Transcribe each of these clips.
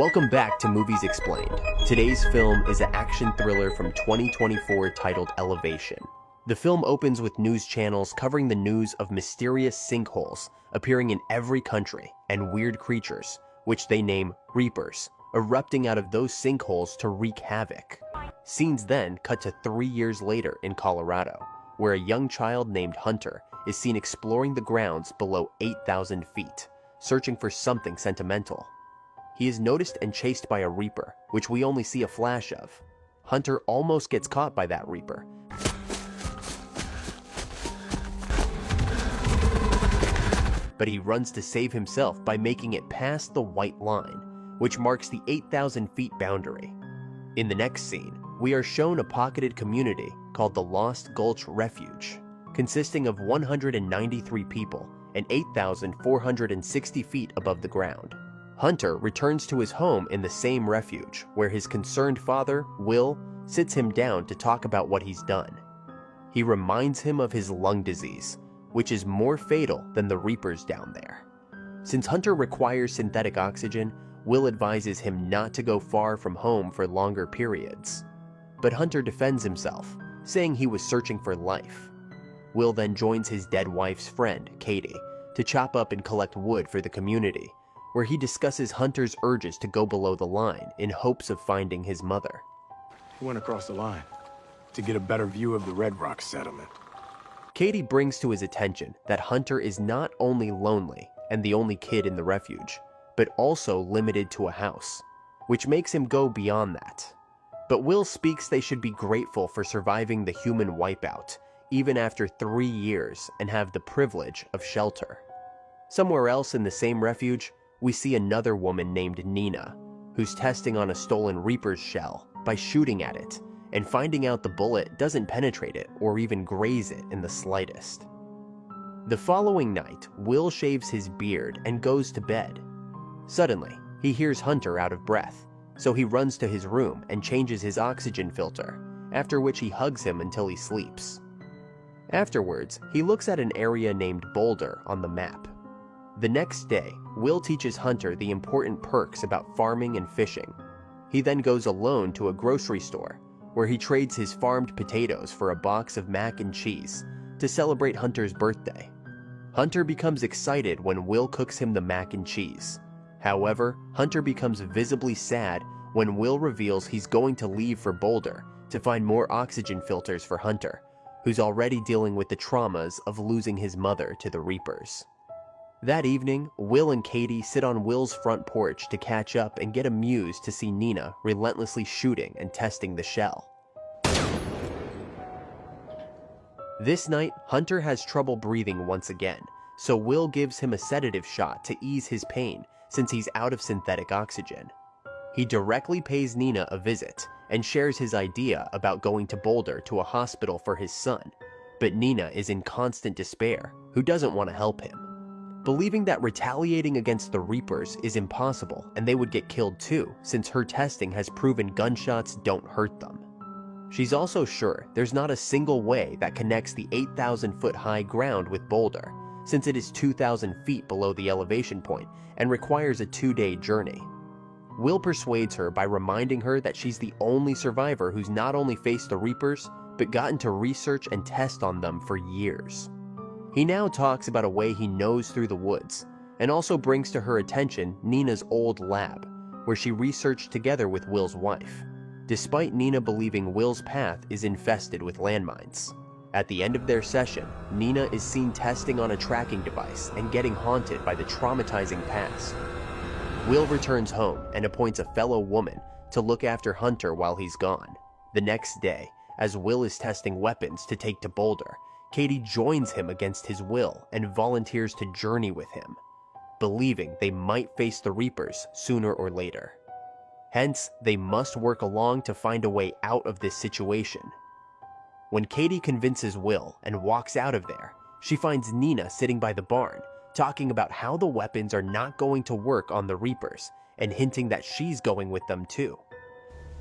Welcome back to Movies Explained. Today's film is an action thriller from 2024 titled Elevation. The film opens with news channels covering the news of mysterious sinkholes appearing in every country and weird creatures, which they name Reapers, erupting out of those sinkholes to wreak havoc. Scenes then cut to 3 years later in Colorado, where a young child named Hunter is seen exploring the grounds below 8,000 feet, searching for something sentimental. He is noticed and chased by a Reaper, which we only see a flash of. Hunter almost gets caught by that Reaper, but he runs to save himself by making it past the white line, which marks the 8,000 feet boundary. In the next scene, we are shown a pocketed community called the Lost Gulch Refuge, consisting of 193 people and 8,460 feet above the ground. Hunter returns to his home in the same refuge, where his concerned father, Will, sits him down to talk about what he's done. He reminds him of his lung disease, which is more fatal than the Reapers down there. Since Hunter requires synthetic oxygen, Will advises him not to go far from home for longer periods. But Hunter defends himself, saying he was searching for life. Will then joins his dead wife's friend, Katie, to chop up and collect wood for the community, where he discusses Hunter's urges to go below the line in hopes of finding his mother. He went across the line to get a better view of the Red Rock settlement. Katie brings to his attention that Hunter is not only lonely and the only kid in the refuge, but also limited to a house, which makes him go beyond that. But Will speaks they should be grateful for surviving the human wipeout, even after 3 years, and have the privilege of shelter. Somewhere else in the same refuge, we see another woman named Nina, who's testing on a stolen Reaper's shell by shooting at it and finding out the bullet doesn't penetrate it or even graze it in the slightest. The following night, Will shaves his beard and goes to bed. Suddenly, he hears Hunter out of breath, so he runs to his room and changes his oxygen filter, after which he hugs him until he sleeps. Afterwards, he looks at an area named Boulder on the map. The next day, Will teaches Hunter the important perks about farming and fishing. He then goes alone to a grocery store, where he trades his farmed potatoes for a box of mac and cheese to celebrate Hunter's birthday. Hunter becomes excited when Will cooks him the mac and cheese. However, Hunter becomes visibly sad when Will reveals he's going to leave for Boulder to find more oxygen filters for Hunter, who's already dealing with the traumas of losing his mother to the Reapers. That evening, Will and Katie sit on Will's front porch to catch up and get amused to see Nina relentlessly shooting and testing the shell. This night, Hunter has trouble breathing once again, so Will gives him a sedative shot to ease his pain since he's out of synthetic oxygen. He directly pays Nina a visit and shares his idea about going to Boulder to a hospital for his son, but Nina is in constant despair, who doesn't want to help him. Believing that retaliating against the Reapers is impossible and they would get killed too, since her testing has proven gunshots don't hurt them. She's also sure there's not a single way that connects the 8,000-foot high ground with Boulder, since it is 2,000 feet below the elevation point and requires a 2-day journey. Will persuades her by reminding her that she's the only survivor who's not only faced the Reapers, but gotten to research and test on them for years. He now talks about a way he knows through the woods, and also brings to her attention Nina's old lab, where she researched together with Will's wife, despite Nina believing Will's path is infested with landmines. At the end of their session, Nina is seen testing on a tracking device and getting haunted by the traumatizing past. Will returns home and appoints a fellow woman to look after Hunter while he's gone. The next day, as Will is testing weapons to take to Boulder, Katie joins him against his will and volunteers to journey with him, believing they might face the Reapers sooner or later. Hence, they must work along to find a way out of this situation. When Katie convinces Will and walks out of there, she finds Nina sitting by the barn, talking about how the weapons are not going to work on the Reapers, and hinting that she's going with them too.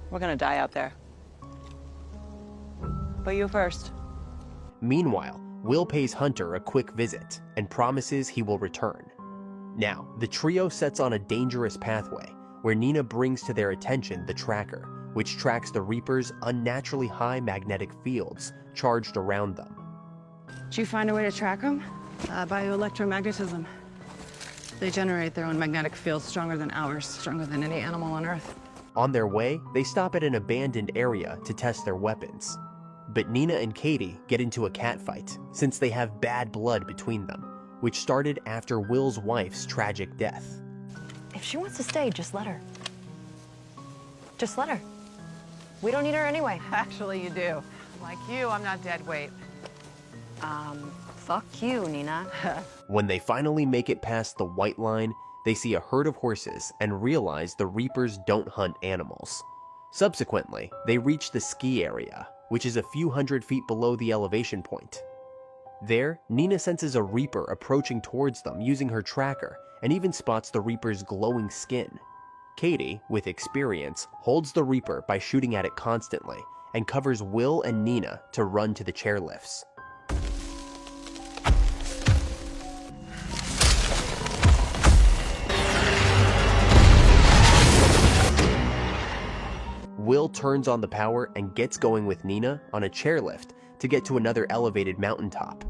We're gonna die out there. But you first. Meanwhile, Will pays Hunter a quick visit and promises he will return. Now, the trio sets on a dangerous pathway, where Nina brings to their attention the tracker, which tracks the Reapers' unnaturally high magnetic fields charged around them. Did you find a way to track them? Bioelectromagnetism. They generate their own magnetic field stronger than ours, stronger than any animal on Earth. On their way, they stop at an abandoned area to test their weapons. But Nina and Katie get into a catfight, since they have bad blood between them, which started after Will's wife's tragic death. If she wants to stay, just let her. Just let her. We don't need her anyway. Actually, you do. Like you, I'm not dead weight. Fuck you, Nina. When they finally make it past the white line, they see a herd of horses and realize the Reapers don't hunt animals. Subsequently, they reach the ski area, which is a few hundred feet below the elevation point. There, Nina senses a Reaper approaching towards them using her tracker and even spots the Reaper's glowing skin. Katie, with experience, holds the Reaper by shooting at it constantly and covers Will and Nina to run to the chairlifts. Will turns on the power and gets going with Nina on a chairlift to get to another elevated mountaintop.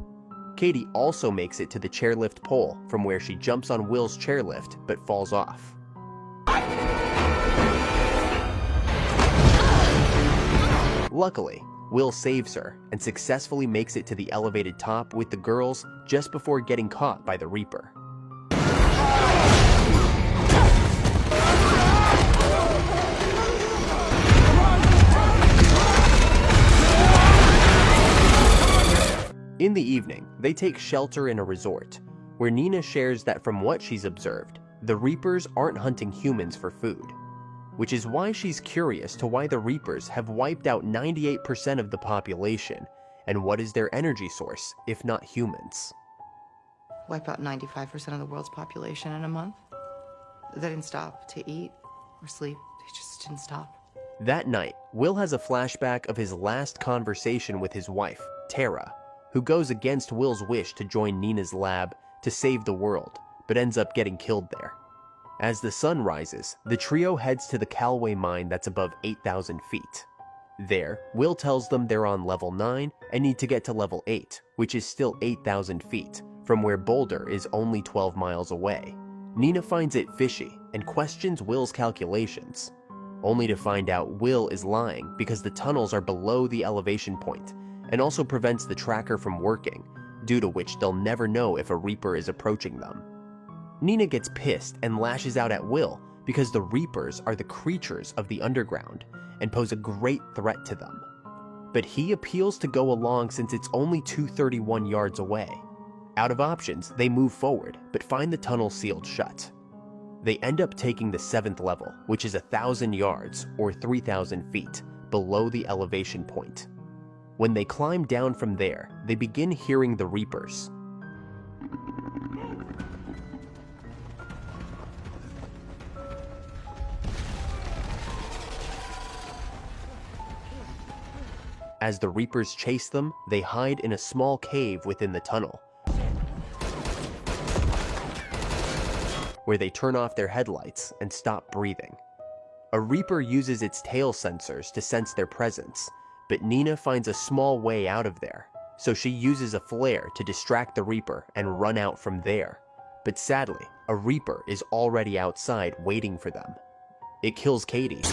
Katie also makes it to the chairlift pole, from where she jumps on Will's chairlift but falls off. Luckily, Will saves her and successfully makes it to the elevated top with the girls just before getting caught by the Reaper. In the evening, they take shelter in a resort, where Nina shares that from what she's observed, the Reapers aren't hunting humans for food, which is why she's curious to why the Reapers have wiped out 98% of the population, and what is their energy source, if not humans. Wipe out 95% of the world's population in a month? They didn't stop to eat or sleep. They just didn't stop. That night, Will has a flashback of his last conversation with his wife, Tara, who goes against Will's wish to join Nina's lab to save the world, but ends up getting killed there. As the sun rises, the trio heads to the Calway mine that's above 8,000 feet. There, Will tells them they're on level 9 and need to get to level 8, which is still 8,000 feet, from where Boulder is only 12 miles away. Nina finds it fishy and questions Will's calculations, only to find out Will is lying because the tunnels are below the elevation point and also prevents the tracker from working, due to which they'll never know if a Reaper is approaching them. Nina gets pissed and lashes out at Will because the Reapers are the creatures of the underground and pose a great threat to them. But he appeals to go along since it's only 231 yards away. Out of options, they move forward, but find the tunnel sealed shut. They end up taking the 7th level, which is 1,000 yards, or 3,000 feet, below the elevation point. When they climb down from there, they begin hearing the Reapers. As the Reapers chase them, they hide in a small cave within the tunnel, where they turn off their headlights and stop breathing. A Reaper uses its tail sensors to sense their presence, but Nina finds a small way out of there, so she uses a flare to distract the Reaper and run out from there. But sadly, a Reaper is already outside waiting for them. It kills Katie,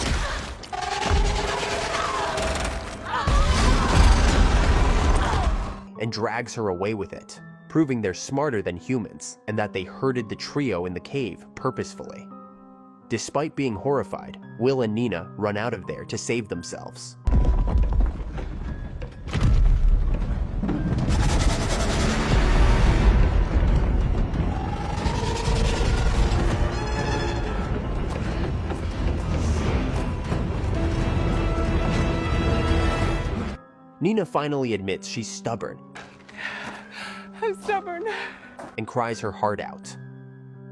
and drags her away with it, proving they're smarter than humans and that they herded the trio in the cave purposefully. Despite being horrified, Will and Nina run out of there to save themselves. Nina finally admits she's stubborn. I'm stubborn. And cries her heart out.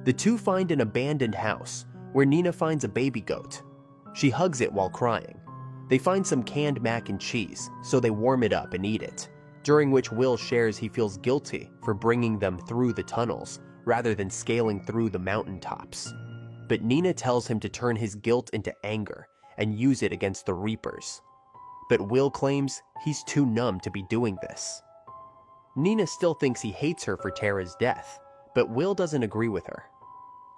The two find an abandoned house where Nina finds a baby goat. She hugs it while crying. They find some canned mac and cheese, so they warm it up and eat it, during which Will shares he feels guilty for bringing them through the tunnels rather than scaling through the mountaintops. but Nina tells him to turn his guilt into anger and use it against the Reapers. But Will claims he's too numb to be doing this. Nina still thinks he hates her for Tara's death, but Will doesn't agree with her.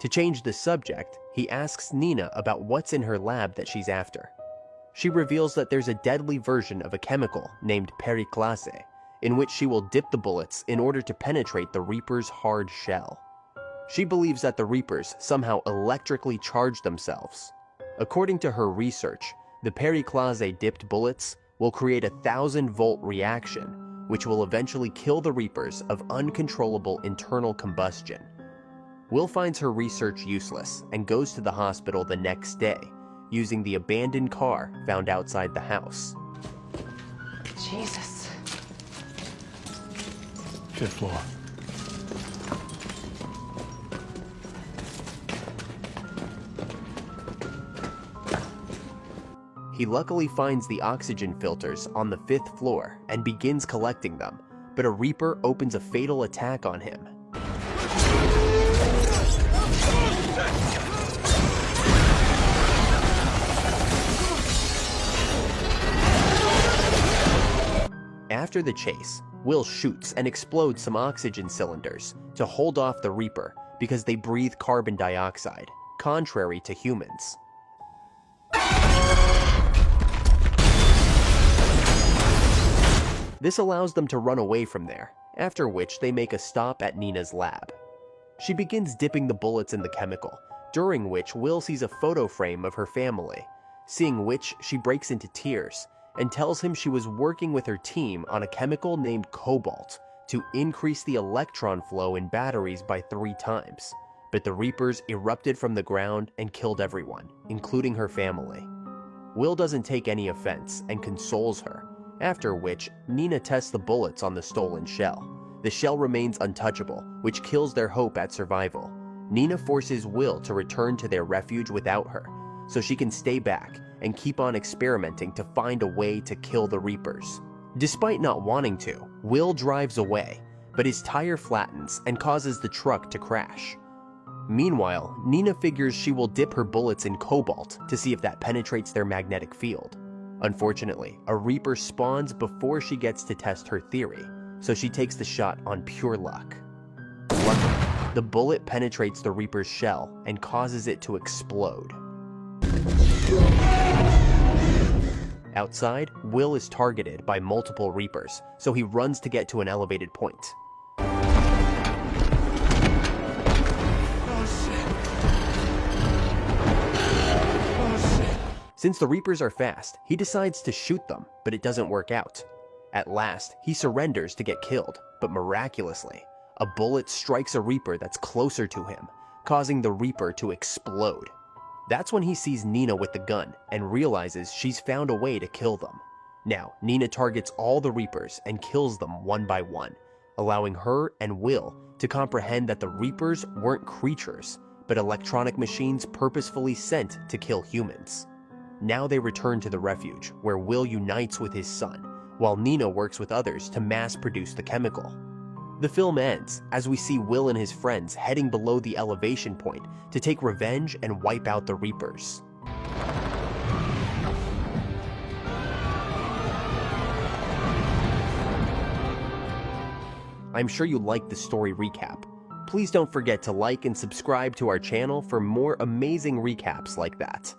To change the subject, he asks Nina about what's in her lab that she's after. She reveals that there's a deadly version of a chemical named periclase, in which she will dip the bullets in order to penetrate the Reaper's hard shell. She believes that the Reapers somehow electrically charge themselves. According to her research, the periclase-dipped bullets will create a 1,000-volt reaction, which will eventually kill the Reapers of uncontrollable internal combustion. Will finds her research useless and goes to the hospital the next day, using the abandoned car found outside the house. Jesus. 5th floor. He luckily finds the oxygen filters on the 5th floor and begins collecting them, but a Reaper opens a fatal attack on him. After the chase, Will shoots and explodes some oxygen cylinders to hold off the Reaper because they breathe carbon dioxide, contrary to humans. This allows them to run away from there, after which they make a stop at Nina's lab. She begins dipping the bullets in the chemical, during which Will sees a photo frame of her family, seeing which she breaks into tears and tells him she was working with her team on a chemical named cobalt to increase the electron flow in batteries by 3 times. But the Reapers erupted from the ground and killed everyone, including her family. Will doesn't take any offense and consoles her, after which Nina tests the bullets on the stolen shell. The shell remains untouchable, which kills their hope at survival. Nina forces Will to return to their refuge without her, so she can stay back and keep on experimenting to find a way to kill the Reapers. Despite not wanting to, Will drives away, but his tire flattens and causes the truck to crash. Meanwhile, Nina figures she will dip her bullets in cobalt to see if that penetrates their magnetic field. Unfortunately, a Reaper spawns before she gets to test her theory, so she takes the shot on pure luck. Luckily, the bullet penetrates the Reaper's shell and causes it to explode. Outside, Will is targeted by multiple Reapers, so he runs to get to an elevated point. Since the Reapers are fast, he decides to shoot them, but it doesn't work out. At last, he surrenders to get killed, but miraculously, a bullet strikes a Reaper that's closer to him, causing the Reaper to explode. That's when he sees Nina with the gun and realizes she's found a way to kill them. Now, Nina targets all the Reapers and kills them one by one, allowing her and Will to comprehend that the Reapers weren't creatures, but electronic machines purposefully sent to kill humans. Now they return to the refuge, where Will unites with his son, while Nina works with others to mass-produce the chemical. The film ends as we see Will and his friends heading below the elevation point to take revenge and wipe out the Reapers. I'm sure you liked the story recap. Please don't forget to like and subscribe to our channel for more amazing recaps like that.